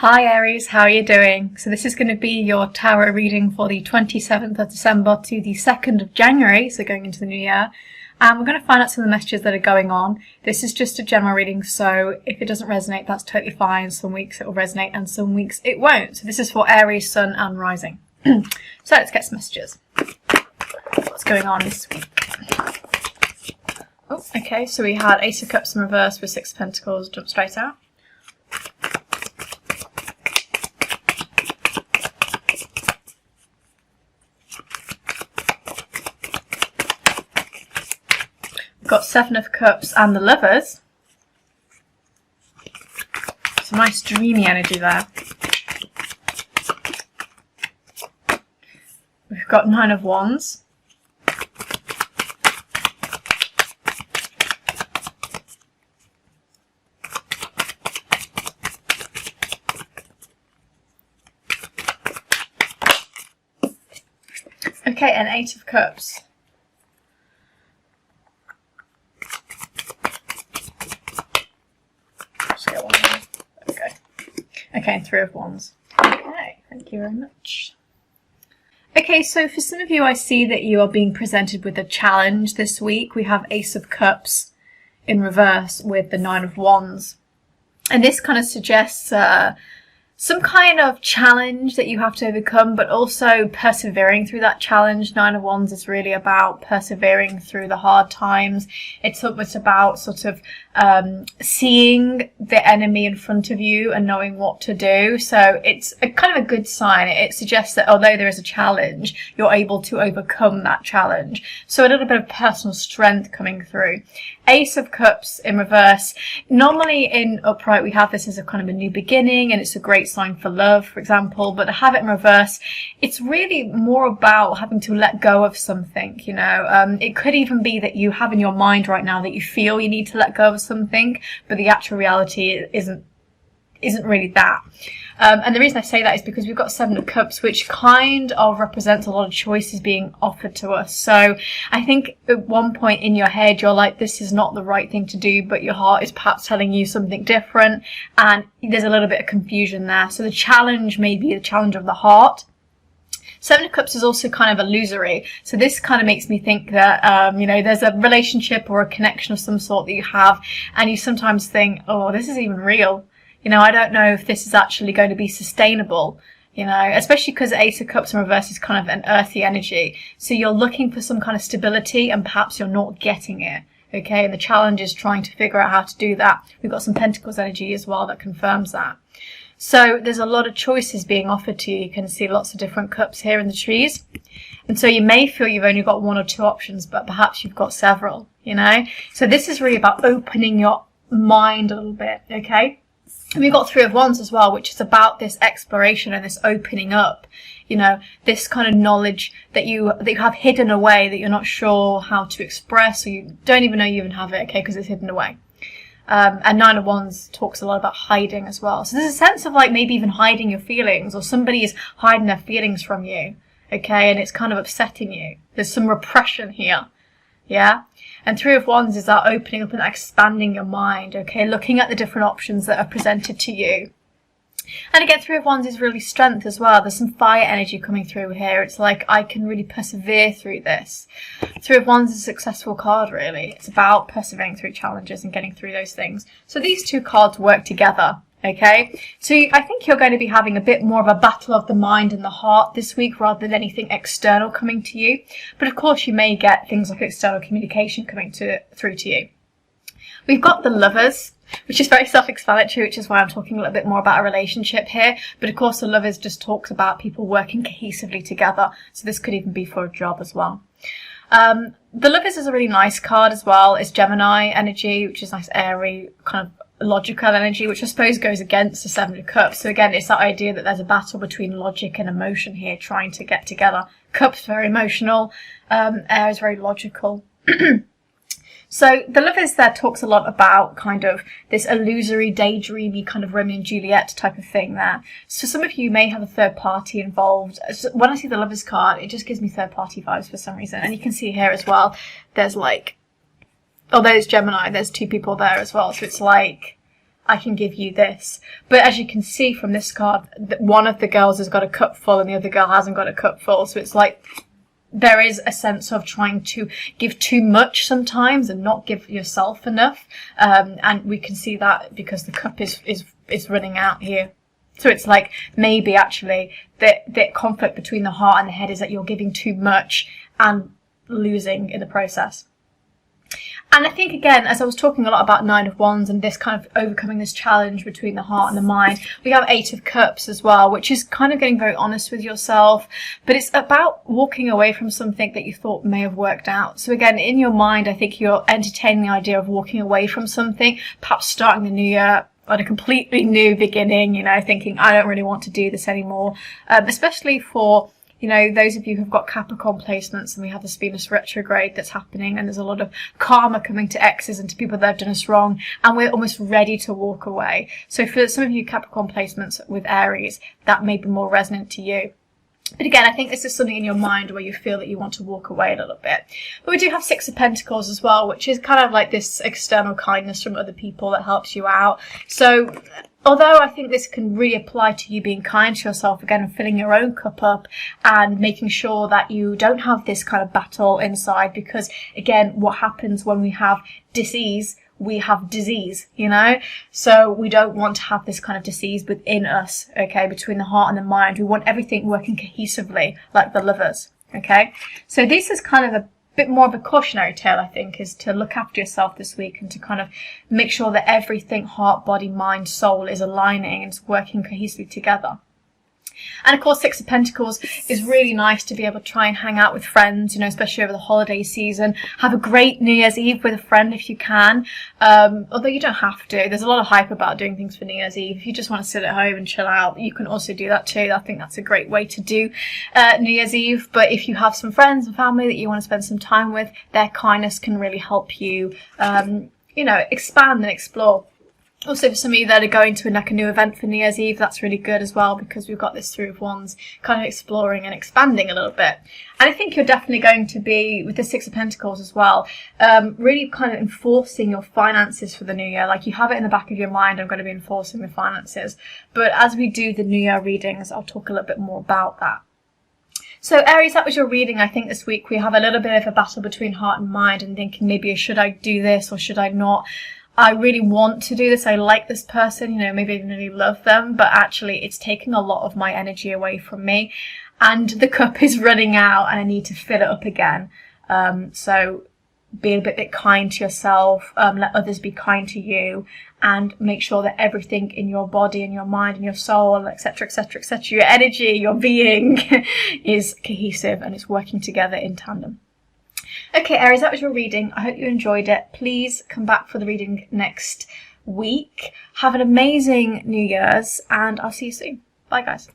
Hi Aries, how are you doing? So this is going to be your tarot reading for the 27th of December to the 2nd of January, so going into the new year. And we're going to find out some of the messages that are going on. This is just a general reading, so if it doesn't resonate, that's totally fine. Some weeks it will resonate and some weeks it won't. So this is for Aries, Sun and Rising. So let's get some messages. What's going on this week? Oh, okay, so we had Ace of Cups in reverse with Six of Pentacles, jump straight out. Got Seven of Cups and the Lovers. Some nice dreamy energy there. We've got Nine of Wands. Okay, and Eight of Cups. Okay, and Three of Wands. Okay, thank you very much. Okay, so for some of you, I see that you are being presented with a challenge this week. We have Ace of Cups in reverse with the Nine of Wands. And this kind of suggests some kind of challenge that you have to overcome, but also persevering through that challenge. Nine of Wands is really about persevering through the hard times. It's almost about sort of seeing the enemy in front of you and knowing what to do. So it's a kind of a good sign. It suggests that although there is a challenge, you're able to overcome that challenge. So a little bit of personal strength coming through. Ace of Cups in reverse. Normally in upright we have this as a kind of a new beginning, and it's a great sign for love, for example, but to have it in reverse, it's really more about having to let go of something, you know. It could even be that you have in your mind right now that you feel you need to let go of something, but the actual reality isn't really that. And the reason I say that is because we've got Seven of Cups, which kind of represents a lot of choices being offered to us. So I think at one point in your head, you're like, this is not the right thing to do, but your heart is perhaps telling you something different. And there's a little bit of confusion there. So the challenge may be the challenge of the heart. Seven of Cups is also kind of illusory. So this kind of makes me think that, you know, there's a relationship or a connection of some sort that you have, and you sometimes think, oh, this is even real. You know, I don't know if this is actually going to be sustainable, you know, especially because Ace of Cups in reverse is kind of an earthy energy. So you're looking for some kind of stability and perhaps you're not getting it. Okay, and the challenge is trying to figure out how to do that. We've got some Pentacles energy as well that confirms that. So there's a lot of choices being offered to you. You can see lots of different cups here in the trees. And so you may feel you've only got one or two options, but perhaps you've got several, you know. So this is really about opening your mind a little bit, okay? And we've got Three of Wands as well, which is about this exploration and this opening up, you know, this kind of knowledge that you have hidden away that you're not sure how to express, or you don't even know you even have it, okay, because it's hidden away. And Nine of Wands talks a lot about hiding as well. So there's a sense of like maybe even hiding your feelings, or somebody is hiding their feelings from you, okay, and it's kind of upsetting you. There's some repression here, yeah? And Three of Wands is that opening up and expanding your mind, okay, looking at the different options that are presented to you. And again, Three of Wands is really strength as well. There's some fire energy coming through here. It's like, I can really persevere through this. Three of Wands is a successful card, really. It's about persevering through challenges and getting through those things. So these two cards work together, okay? So I think you're going to be having a bit more of a battle of the mind and the heart this week rather than anything external coming to you. But of course, you may get things like external communication coming through to you. We've got the Lovers, which is very self-explanatory, which is why I'm talking a little bit more about a relationship here. But of course, the Lovers just talks about people working cohesively together. So this could even be for a job as well. The Lovers is a really nice card as well. It's Gemini energy, which is nice, airy, kind of logical energy, which I suppose goes against the Seven of Cups. So again, it's that idea that there's a battle between logic and emotion here, trying to get together. Cups very emotional, air is very logical. So the Lovers there talks a lot about kind of this illusory, daydreamy kind of Romeo and Juliet type of thing there. So some of you may have a third party involved. So when I see the Lovers card, it just gives me third party vibes for some reason. And you can see here as well, there's like, although it's Gemini, there's two people there as well. So it's like, I can give you this. But as you can see from this card, one of the girls has got a cup full and the other girl hasn't got a cup full. So it's like there is a sense of trying to give too much sometimes and not give yourself enough. And we can see that because the cup is running out here. So it's like maybe actually the conflict between the heart and the head is that you're giving too much and losing in the process. And I think, again, as I was talking a lot about Nine of Wands and this kind of overcoming this challenge between the heart and the mind, we have Eight of Cups as well, which is kind of getting very honest with yourself. But it's about walking away from something that you thought may have worked out. So again, in your mind, I think you're entertaining the idea of walking away from something, perhaps starting the new year on a completely new beginning, you know, thinking, I don't really want to do this anymore. Especially for, you know, those of you who've got Capricorn placements, and we have this Venus retrograde that's happening, and there's a lot of karma coming to exes and to people that have done us wrong, and we're almost ready to walk away. So for some of you Capricorn placements with Aries, that may be more resonant to you. But again, I think this is something in your mind where you feel that you want to walk away a little bit. But we do have Six of Pentacles as well, which is kind of like this external kindness from other people that helps you out. So although I think this can really apply to you being kind to yourself, again, and filling your own cup up and making sure that you don't have this kind of battle inside, because again, what happens when we have dis-ease, we have disease, you know? So we don't want to have this kind of disease within us, okay, between the heart and the mind. We want everything working cohesively, like the Lovers, okay? So this is kind of a bit more of a cautionary tale, I think, is to look after yourself this week and to kind of make sure that everything, heart, body, mind, soul, is aligning and it's working cohesively together. And of course, Six of Pentacles is really nice to be able to try and hang out with friends, you know, especially over the holiday season. Have a great New Year's Eve with a friend if you can. Although you don't have to. There's a lot of hype about doing things for New Year's Eve. If you just want to sit at home and chill out, you can also do that too. I think that's a great way to do New Year's Eve. But if you have some friends and family that you want to spend some time with, their kindness can really help you, you know, expand and explore. Also, for some of you that are going to a new event for New Year's Eve, that's really good as well, because we've got this Three of Wands kind of exploring and expanding a little bit. And I think you're definitely going to be, with the Six of Pentacles as well, really kind of enforcing your finances for the new year. Like, you have it in the back of your mind, I'm going to be enforcing the finances. But as we do the New Year readings, I'll talk a little bit more about that. So Aries, that was your reading. I think this week we have a little bit of a battle between heart and mind and thinking maybe should I do this or should I not? I really want to do this. I like this person, you know, maybe I even really love them, but actually it's taking a lot of my energy away from me and the cup is running out and I need to fill it up again. So be a bit kind to yourself, let others be kind to you, and make sure that everything in your body and your mind and your soul, etc., etc., etc., your energy, your being is cohesive and it's working together in tandem. Okay, Aries, that was your reading. I hope you enjoyed it. Please come back for the reading next week. Have an amazing New Year's and I'll see you soon. Bye, guys.